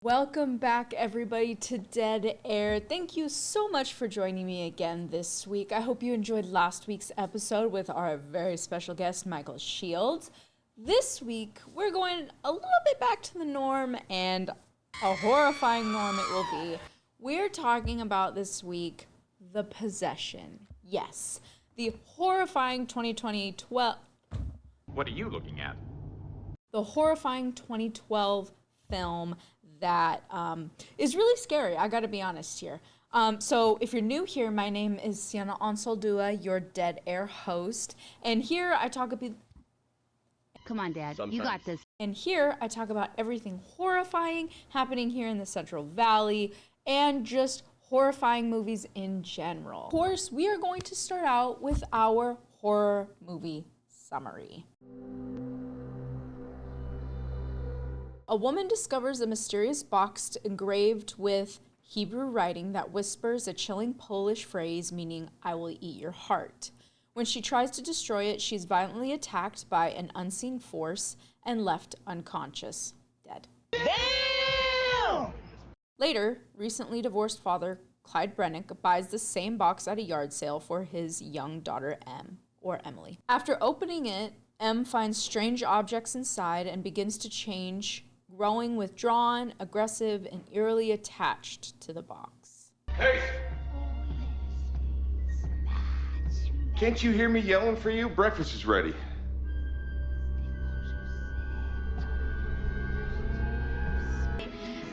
Welcome back, everybody, to Dead Air. Thank you so much for joining me again this week. I hope you enjoyed last week's episode with our very special guest, Michael Shields. This week, we're going a little bit back to the norm, and a horrifying norm it will be. We're talking about this week, The Possession. Yes, the horrifying 2012... What are you looking at? The horrifying 2012 film that is really scary. I gotta be honest here. So if you're new here, my name is Siena Anzaldua, your Dead Air host. And here I talk about... Come on, Dad. Sometimes. You got this. And here I talk about everything horrifying happening here in the Central Valley and just horrifying movies in general. Of course, we are going to start out with our horror movie summary. A woman discovers a mysterious box engraved with Hebrew writing that whispers a chilling Polish phrase meaning, "I will eat your heart." When she tries to destroy it, she's violently attacked by an unseen force and left unconscious, dead. Damn! Later, recently divorced father Clyde Brennick buys the same box at a yard sale for his young daughter Emily. After opening it, Em finds strange objects inside and begins to change, growing withdrawn, aggressive, and eerily attached to the box. Hey! Can't you hear me yelling for you? Breakfast is ready.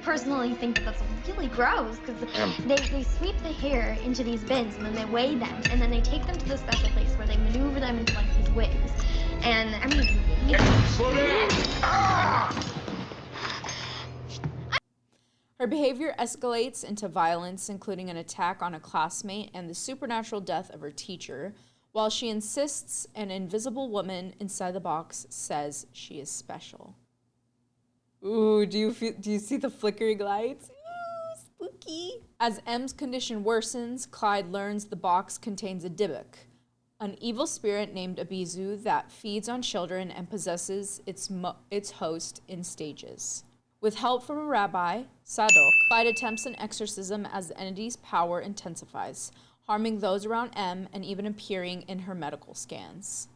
Personally think that that's really gross because they sweep the hair into these bins and then they weigh them and then they take them to the special place where they maneuver them into like these wigs. And I mean, Slow down! Ah! Her behavior escalates into violence, including an attack on a classmate and the supernatural death of her teacher, while she insists an invisible woman inside the box says she is special. Ooh, do you see the flickering lights? Ooh, spooky. As Em's condition worsens, Clyde learns the box contains a Dybbuk, an evil spirit named Abizu that feeds on children and possesses its host in stages. With help from a rabbi, Sadok, Clyde attempts an exorcism as the entity's power intensifies, harming those around Em and even appearing in her medical scans.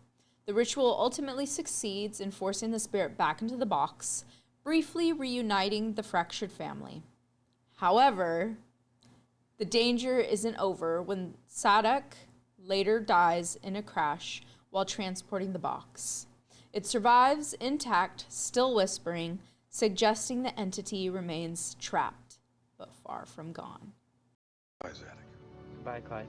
The ritual ultimately succeeds in forcing the spirit back into the box, briefly reuniting the fractured family. However, the danger isn't over when Sadok later dies in a crash while transporting the box. It survives intact, still whispering, suggesting the entity remains trapped, but far from gone. Bye, Zadok. Bye, Clyde.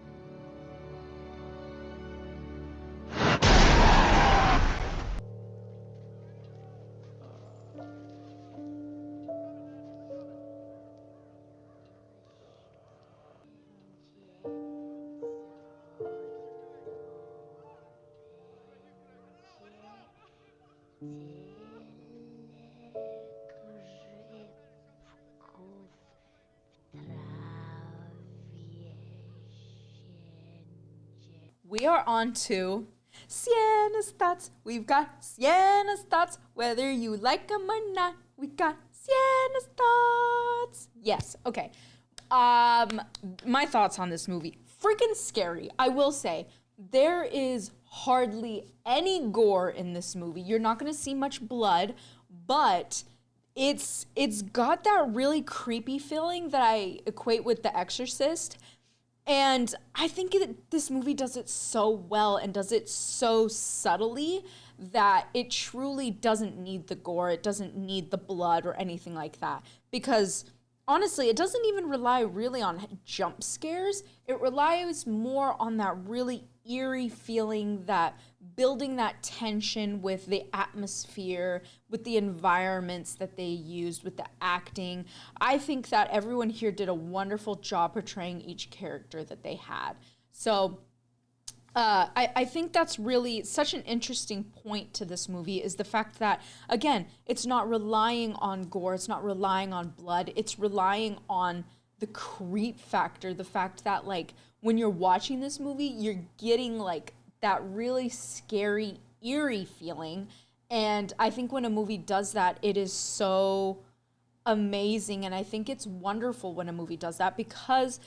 We are on to Siena's Thoughts. We've got Siena's Thoughts. Whether you like them or not, we got Siena's Thoughts. Yes, okay. My thoughts on this movie. Freaking scary. I will say, there is hardly any gore in this movie. You're not going to see much blood, but it's got that really creepy feeling that I equate with The Exorcist. And I think this movie does it so well and does it so subtly that it truly doesn't need the gore. It doesn't need the blood or anything like that. Because honestly, it doesn't even rely really on jump scares. It relies more on that really eerie feeling, that building that tension with the atmosphere, with the environments that they used, with the acting. I think that everyone here did a wonderful job portraying each character that they had. So I think that's really such an interesting point to this movie, is the fact that, again, it's not relying on gore, it's not relying on blood, it's relying on the creep factor, the fact that, like, when you're watching this movie, you're getting, like, that really scary, eerie feeling. And I think when a movie does that, it is so amazing. And I think it's wonderful when a movie does that, because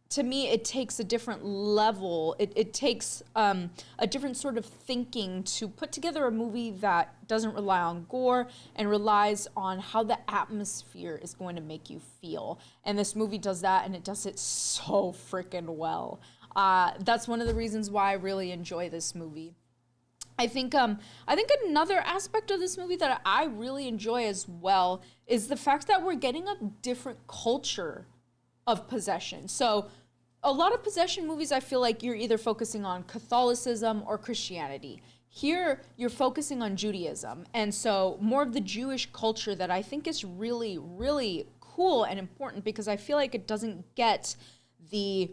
to me, it takes a different level. It takes a different sort of thinking to put together a movie that doesn't rely on gore and relies on how the atmosphere is going to make you feel. And this movie does that, and it does it so freaking well. That's one of the reasons why I really enjoy this movie. I think another aspect of this movie that I really enjoy as well is the fact that we're getting a different culture of possession. So a lot of possession movies, I feel like you're either focusing on Catholicism or Christianity. Here, you're focusing on Judaism. And so more of the Jewish culture that I think is really, really cool and important, because I feel like it doesn't get the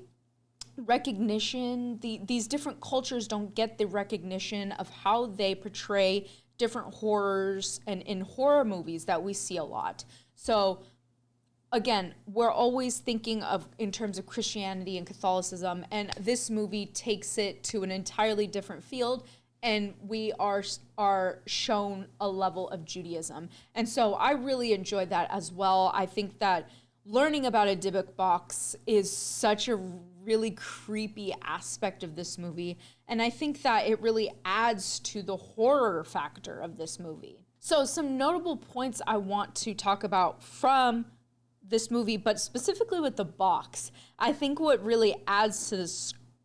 recognition. These different cultures don't get the recognition of how they portray different horrors and in horror movies that we see a lot. So again, we're always thinking of in terms of Christianity and Catholicism, and this movie takes it to an entirely different field, and we are shown a level of Judaism. And so I really enjoyed that as well. I think that learning about a Dybbuk box is such a really creepy aspect of this movie, and I think that it really adds to the horror factor of this movie. So some notable points I want to talk about from this movie, but specifically with the box. I think what really adds to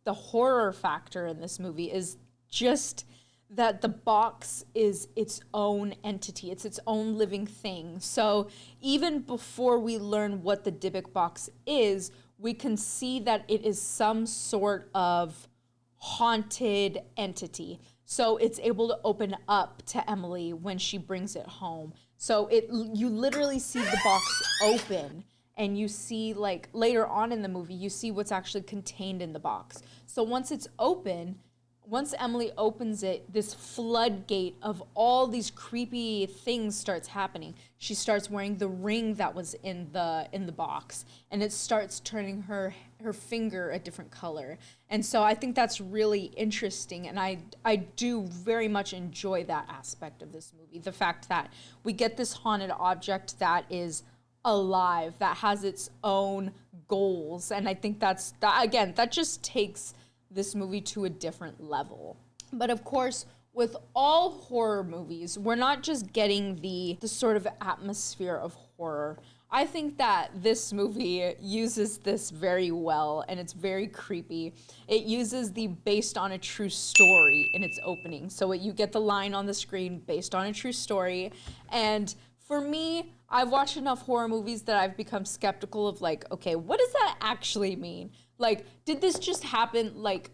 the horror factor in this movie is just that the box is its own entity. It's its own living thing. So even before we learn what the Dybbuk box is, we can see that it is some sort of haunted entity. So it's able to open up to Emily when she brings it home. So you literally see the box open, and you see, like, later on in the movie, you see what's actually contained in the box. So once it's open, once Emily opens it, this floodgate of all these creepy things starts happening. She starts wearing the ring that was in the box, and it starts turning her finger a different color. And so I think that's really interesting, and I do very much enjoy that aspect of this movie. The fact that we get this haunted object that is alive, that has its own goals, and I think that just takes this movie to a different level. But of course, with all horror movies, we're not just getting the sort of atmosphere of horror. I think that this movie uses this very well, and it's very creepy. It uses the based on a true story in its opening. So you get the line on the screen, based on a true story. And for me, I've watched enough horror movies that I've become skeptical of, like, okay, what does that actually mean? Like, did this just happen? Like,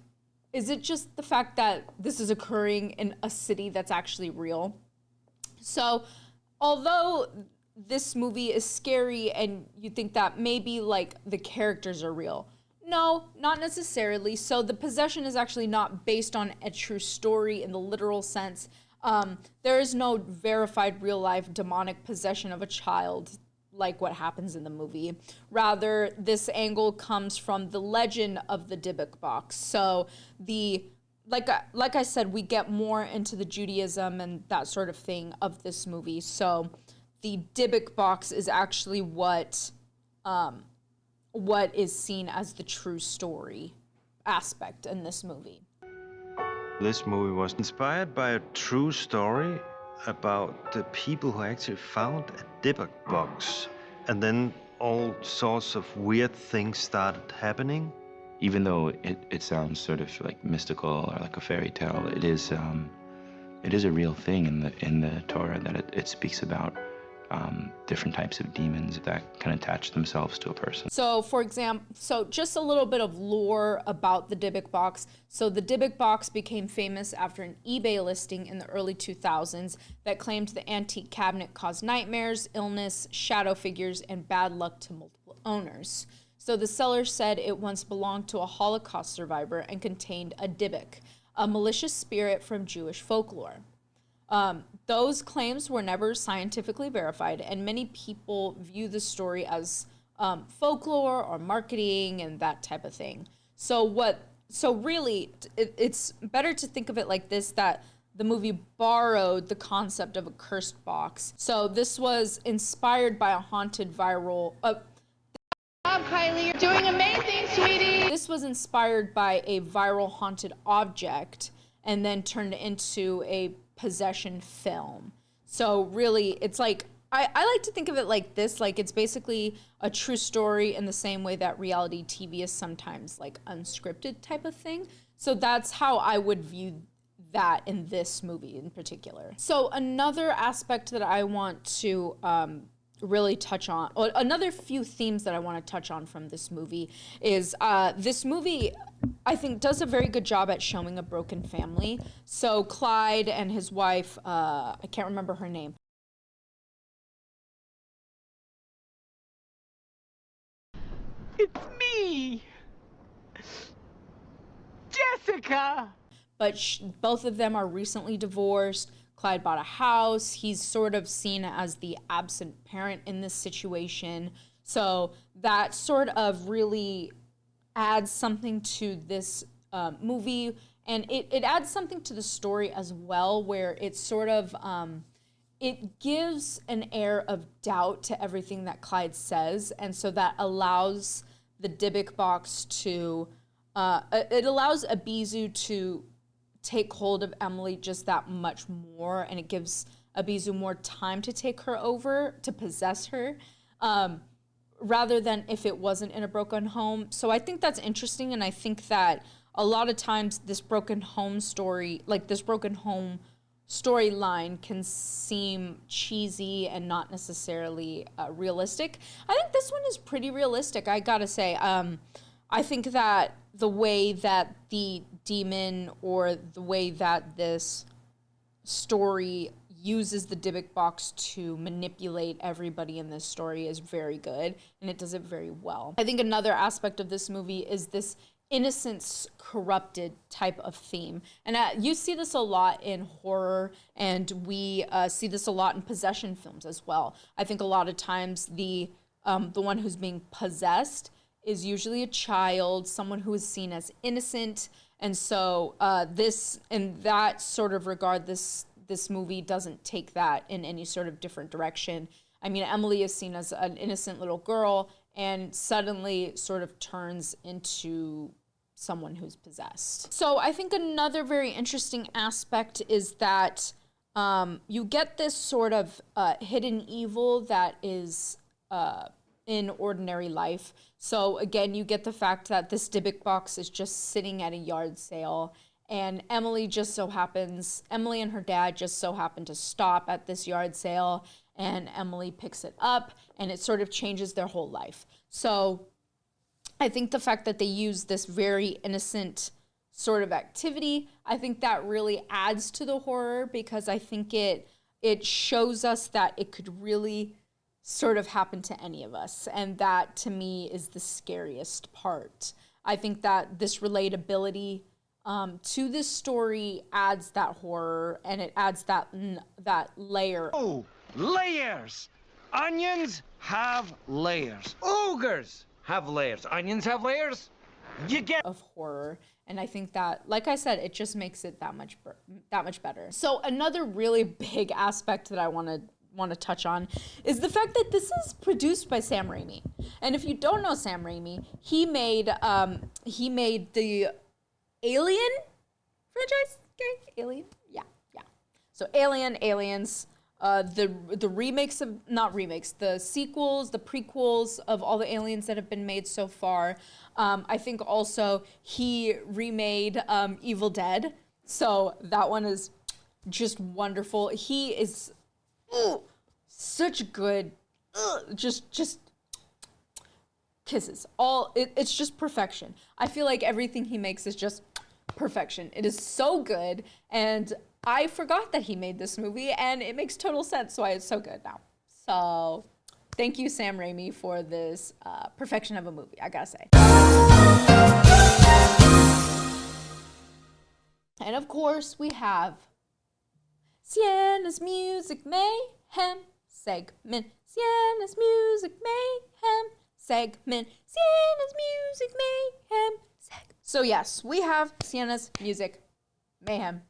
is it just the fact that this is occurring in a city that's actually real? So, although this movie is scary and you think that maybe, like, the characters are real, no, not necessarily. So the possession is actually not based on a true story in the literal sense. There is no verified real-life demonic possession of a child like what happens in the movie. Rather, this angle comes from the legend of the Dybbuk box. So like I said, we get more into the Judaism and that sort of thing of this movie. So the Dybbuk box is actually what is seen as the true story aspect in this movie. This movie was inspired by a true story about the people who actually found a Dybbuk box, and then all sorts of weird things started happening. Even though it sounds sort of like mystical or like a fairy tale, it is a real thing in the Torah that it speaks about different types of demons that can attach themselves to a person. So for example, just a little bit of lore about the Dybbuk box. So the Dybbuk box became famous after an eBay listing in the early 2000s that claimed the antique cabinet caused nightmares, illness, shadow figures, and bad luck to multiple owners. So the seller said it once belonged to a Holocaust survivor and contained a Dybbuk, a malicious spirit from Jewish folklore. Those claims were never scientifically verified, and many people view the story as folklore or marketing and that type of thing. So really, it's better to think of it like this, that the movie borrowed the concept of a cursed box. So this was inspired by a haunted viral... Kylie, you're doing amazing, sweetie. This was inspired by a viral haunted object and then turned into a possession film. So really, it's like, I like to think of it like this, like it's basically a true story in the same way that reality TV is sometimes like unscripted type of thing. So that's how I would view that in this movie in particular. So another aspect that I want to really touch on, or another few themes that I want to touch on from this movie is this movie, I think, does a very good job at showing a broken family. So Clyde and his wife, I can't remember her name. It's me, Jessica. But both of them are recently divorced. Clyde bought a house. He's sort of seen as the absent parent in this situation. So that sort of really adds something to this movie. And it adds something to the story as well, where it's sort of, it gives an air of doubt to everything that Clyde says. And so that allows the Dybbuk box to, it allows Abizu to take hold of Emily just that much more, and it gives Abizu more time to take her over, to possess her, rather than if it wasn't in a broken home. So I think that's interesting, and I think that a lot of times this broken home story, like this broken home storyline, can seem cheesy and not necessarily realistic. I think this one is pretty realistic, I gotta say. I think that the way that the demon, or the way that this story uses the Dybbuk box to manipulate everybody in this story is very good, and it does it very well. I think another aspect of this movie is this innocence corrupted type of theme. And you see this a lot in horror, and we see this a lot in possession films as well. I think a lot of times the one who's being possessed is usually a child, someone who is seen as innocent. And so this, in that sort of regard, this movie doesn't take that in any sort of different direction. I mean, Emily is seen as an innocent little girl and suddenly sort of turns into someone who's possessed. So I think another very interesting aspect is that you get this sort of hidden evil that is in ordinary life. So again, you get the fact that this Dybbuk box is just sitting at a yard sale, and Emily and her dad just so happen to stop at this yard sale, and Emily picks it up, and it sort of changes their whole life. So I think the fact that they use this very innocent sort of activity, I think that really adds to the horror, because I think it shows us that it could really sort of happen to any of us. And that, to me, is the scariest part. I think that this relatability to this story adds that horror, and it adds that layer. Oh, layers! Onions have layers. Ogres have layers. Onions have layers. You get of horror. And I think that, like I said, it just makes it that much better. So another really big aspect that I want to touch on is the fact that this is produced by Sam Raimi. And if you don't know Sam Raimi, he made the Alien franchise. Okay, Alien, yeah. So Aliens, the remakes of, not remakes, the sequels, the prequels of all the Aliens that have been made so far. I think also he remade Evil Dead. So that one is just wonderful. He is such good, just kisses. It's just perfection. I feel like everything he makes is just perfection. It is so good, and I forgot that he made this movie, and it makes total sense why it's so good now. So thank you, Sam Raimi, for this perfection of a movie, I gotta say. And of course, we have Siena's Music Mayhem segment. Siena's Music Mayhem segment. Siena's Music Mayhem segment. So yes, we have Siena's Music Mayhem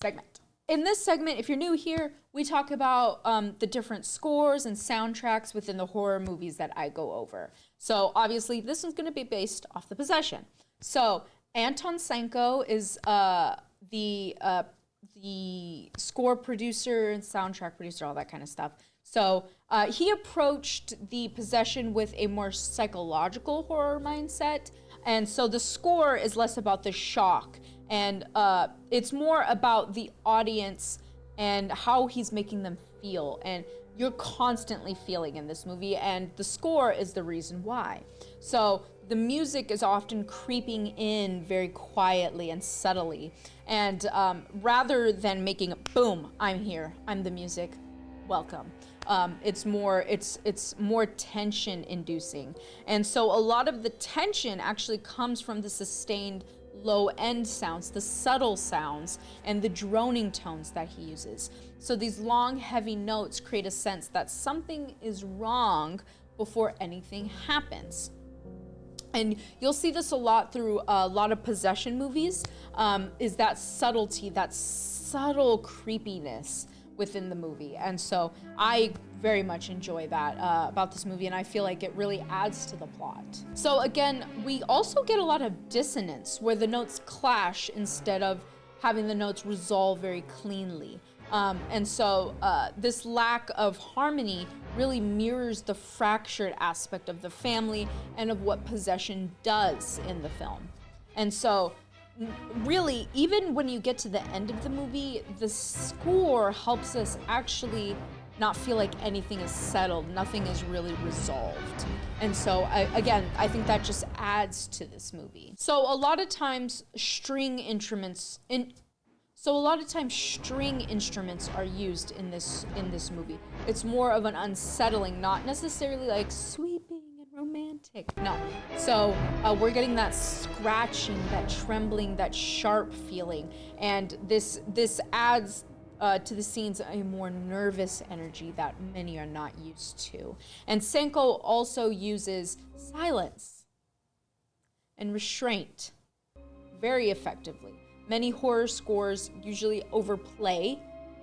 segment. In this segment, if you're new here, we talk about the different scores and soundtracks within the horror movies that I go over. So obviously, this one's going to be based off The Possession. So Anton Sanko is the score producer and soundtrack producer, all that kind of stuff. So he approached The Possession with a more psychological horror mindset. And so the score is less about the shock, and it's more about the audience and how he's making them feel. And you're constantly feeling in this movie, and the score is the reason why. So the music is often creeping in very quietly and subtly. And rather than making a boom, I'm here, I'm the music, welcome. It's more tension inducing. And so a lot of the tension actually comes from the sustained low end sounds, the subtle sounds, and the droning tones that he uses. So these long, heavy notes create a sense that something is wrong before anything happens. And you'll see this a lot through a lot of possession movies, is that subtlety, that subtle creepiness within the movie. And so I very much enjoy that about this movie, and I feel like it really adds to the plot. So again, we also get a lot of dissonance where the notes clash instead of having the notes resolve very cleanly. And so this lack of harmony really mirrors the fractured aspect of the family and of what possession does in the film. And so really, even when you get to the end of the movie, the score helps us actually not feel like anything is settled, nothing is really resolved. And so I think that just adds to this movie. So a lot of times string instruments are used in this movie. It's more of an unsettling, not necessarily like sweeping and romantic. No. So we're getting that scratching, that trembling, that sharp feeling, and this adds to the scenes a more nervous energy that many are not used to. And Sanko also uses silence and restraint very effectively. Many horror scores usually overplay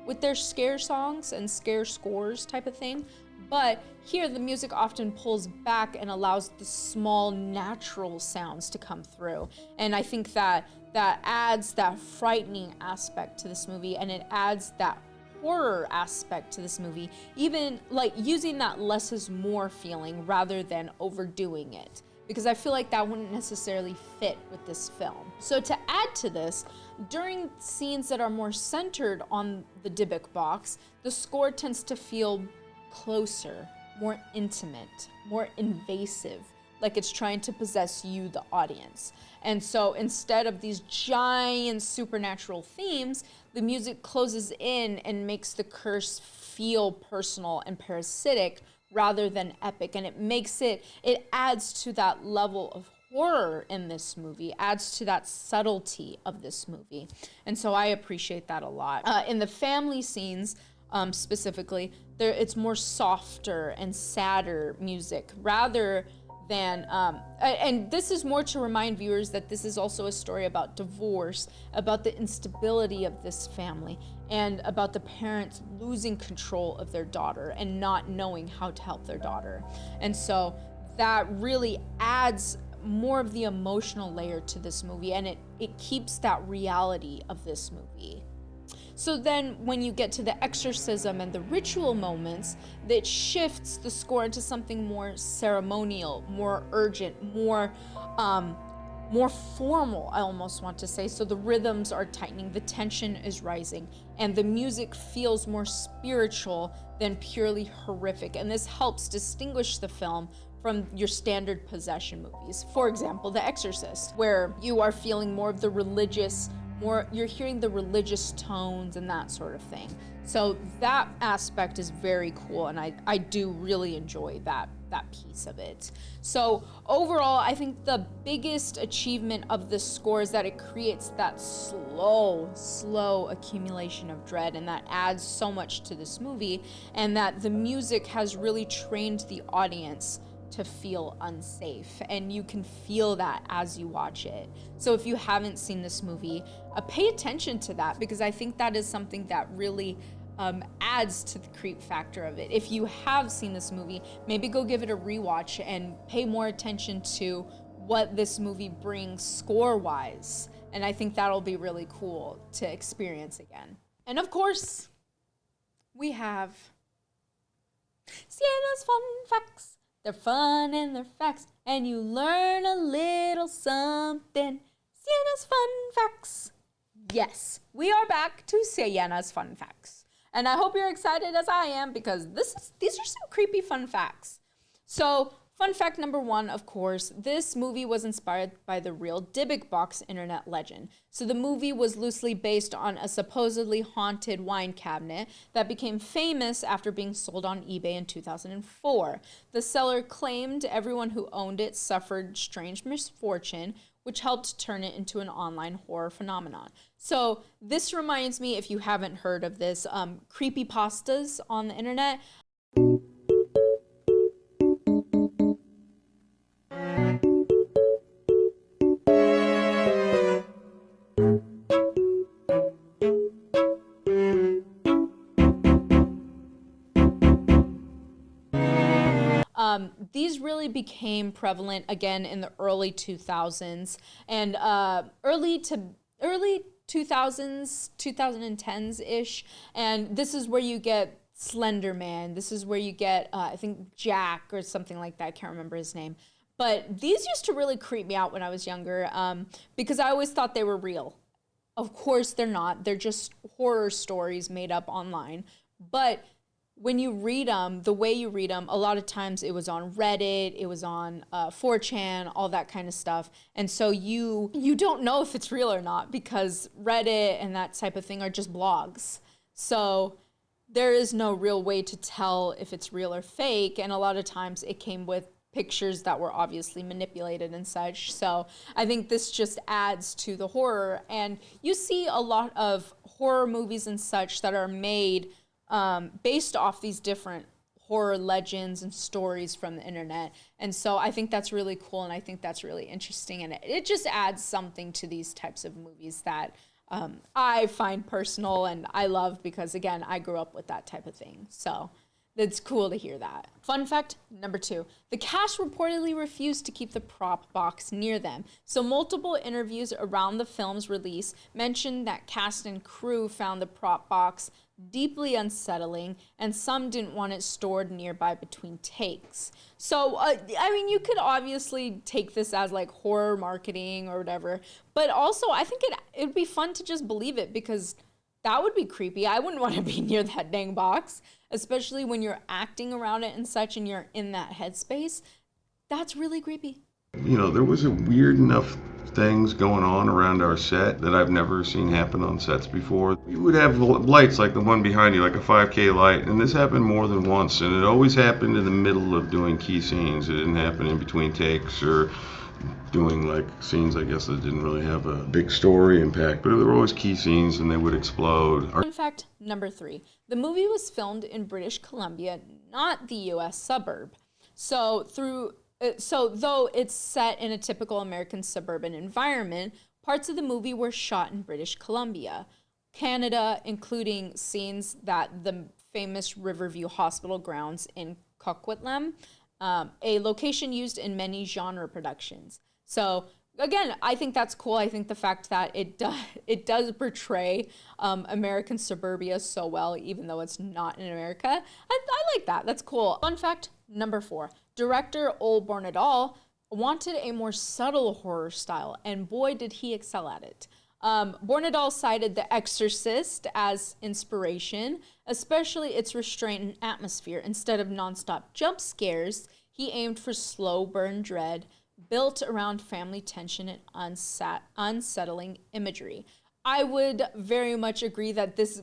with their scare songs and scare scores type of thing, but here the music often pulls back and allows the small natural sounds to come through. And I think that adds that frightening aspect to this movie, and it adds that horror aspect to this movie, even like using that less is more feeling rather than overdoing it, because I feel like that wouldn't necessarily fit with this film. So to add to this, during scenes that are more centered on the Dybbuk box, the score tends to feel closer, more intimate, more invasive, like it's trying to possess you, the audience. And so instead of these giant supernatural themes, the music closes in and makes the curse feel personal and parasitic rather than epic. And it adds to that level of horror in this movie, adds to that subtlety of this movie. And so I appreciate that a lot. In the family scenes, specifically, it's more softer and sadder music rather than, and this is more to remind viewers that this is also a story about divorce, about the instability of this family, and about the parents losing control of their daughter and not knowing how to help their daughter. And so that really adds more of the emotional layer to this movie, and it keeps that reality of this movie. So then when you get to the exorcism and the ritual moments, that shifts the score into something more ceremonial, more urgent, more more formal, I almost want to say. So the rhythms are tightening, the tension is rising, and the music feels more spiritual than purely horrific. And this helps distinguish the film from your standard possession movies. For example, The Exorcist, where you are feeling more of the religious, you're hearing the religious tones and that sort of thing. So that aspect is very cool, and I do really enjoy that piece of it. So overall, I think the biggest achievement of the score is that it creates that slow accumulation of dread, and that adds so much to this movie, and that the music has really trained the audience to feel unsafe, and you can feel that as you watch it. So if you haven't seen this movie, pay attention to that, because I think that is something that really adds to the creep factor of it. If you have seen this movie, maybe go give it a rewatch and pay more attention to what this movie brings score-wise, and I think that'll be really cool to experience again. And of course, we have Siena's Fun Facts. They're fun and they're facts, and you learn a little something. Siena's Fun Facts. Yes, we are back to Siena's Fun Facts. And I hope you're excited as I am, because these are some creepy fun facts. So, fun fact number 1, of course, this movie was inspired by the real Dybbuk box internet legend. So the movie was loosely based on a supposedly haunted wine cabinet that became famous after being sold on eBay in 2004. The seller claimed everyone who owned it suffered strange misfortune, which helped turn it into an online horror phenomenon. So this reminds me, if you haven't heard of this, creepypastas on the internet. These really became prevalent again in the early 2000s and early 2000s, 2010s-ish. And this is where you get Slender Man. This is where you get, I think, Jack or something like that. I can't remember his name. But these used to really creep me out when I was younger because I always thought they were real. Of course they're not. They're just horror stories made up online. But when you read them, the way you read them, a lot of times it was on Reddit, it was on 4chan, all that kind of stuff. And so you don't know if it's real or not, because Reddit and that type of thing are just blogs. So there is no real way to tell if it's real or fake. And a lot of times it came with pictures that were obviously manipulated and such. So I think this just adds to the horror. And you see a lot of horror movies and such that are made based off these different horror legends and stories from the internet. And so I think that's really cool, and I think that's really interesting, and it just adds something to these types of movies that I find personal and I love, because again, I grew up with that type of thing. So it's cool to hear that. Fun fact number 2, the cast reportedly refused to keep the prop box near them. So multiple interviews around the film's release mentioned that cast and crew found the prop box deeply unsettling, and some didn't want it stored nearby between takes. So, I mean, you could obviously take this as like horror marketing or whatever, but also I think it'd be fun to just believe it, because that would be creepy. I wouldn't want to be near that dang box, especially when you're acting around it and such and you're in that headspace. That's really creepy. You know, there was a weird enough things going on around our set that I've never seen happen on sets before. We would have lights like the one behind you, like a 5K light, and this happened more than once, and it always happened in the middle of doing key scenes. It didn't happen in between takes or doing like scenes, I guess, that didn't really have a big story impact, but there were always key scenes and they would explode. Fun fact number 3, the movie was filmed in British Columbia, not the US suburb. So though it's set in a typical American suburban environment, parts of the movie were shot in British Columbia, Canada, including scenes that the famous Riverview Hospital grounds in Coquitlam, a location used in many genre productions. So again, I think that's cool. I think the fact that it does portray American suburbia so well, even though it's not in America. I like that. That's cool. Fun fact number 4. Director Ole Bornedal wanted a more subtle horror style, and boy, did he excel at it. Bornadal cited The Exorcist as inspiration, especially its restraint and atmosphere. Instead of nonstop jump scares, he aimed for slow burn dread, built around family tension and unsettling imagery. I would very much agree that this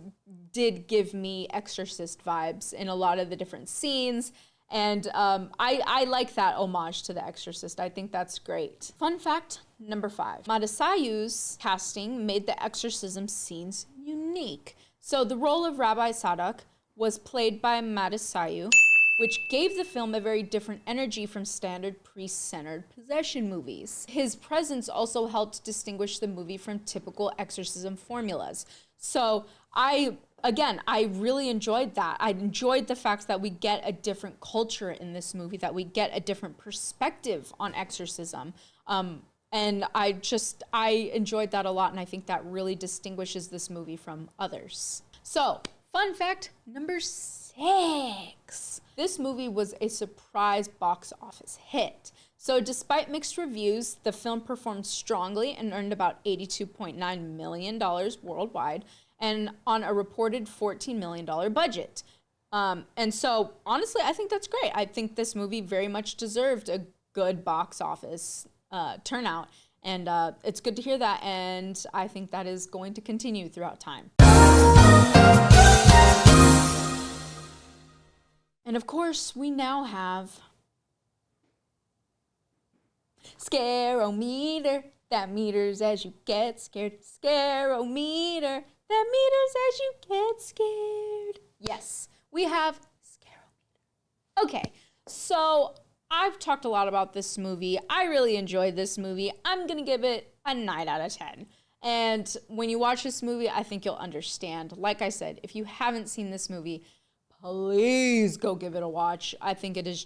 did give me Exorcist vibes in a lot of the different scenes. And I like that homage to The Exorcist. I think that's great. Fun fact number 5. Madasayu's casting made the exorcism scenes unique. So the role of Rabbi Sadak was played by Madasayu, which gave the film a very different energy from standard priest-centered possession movies. His presence also helped distinguish the movie from typical exorcism formulas. So I really enjoyed that. I enjoyed the fact that we get a different culture in this movie, that we get a different perspective on exorcism. And I enjoyed that a lot, and I think that really distinguishes this movie from others. So, fun fact number 6. This movie was a surprise box office hit. So despite mixed reviews, the film performed strongly and earned about $82.9 million worldwide, and on a reported $14 million budget. And so, honestly, I think that's great. I think this movie very much deserved a good box office turnout. And it's good to hear that, and I think that is going to continue throughout time. And of course, we now have Scarometer. That meters as you get scared. Scarometer. That meters as you get scared. Yes, we have Scarometer. Okay, so I've talked a lot about this movie. I really enjoyed this movie. I'm going to give it a 9 out of 10. And when you watch this movie, I think you'll understand. Like I said, if you haven't seen this movie, please go give it a watch. I think it is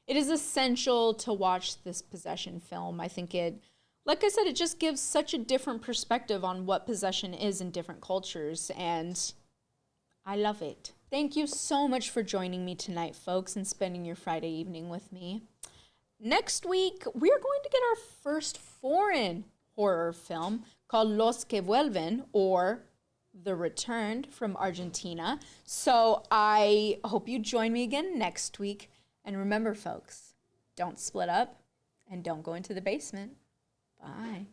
essential to watch this possession film. I think like I said, it just gives such a different perspective on what possession is in different cultures, and I love it. Thank you so much for joining me tonight, folks, and spending your Friday evening with me. Next week, we're going to get our first foreign horror film called Los que Vuelven, or The Returned, from Argentina. So I hope you join me again next week. And remember, folks, don't split up and don't go into the basement. Bye.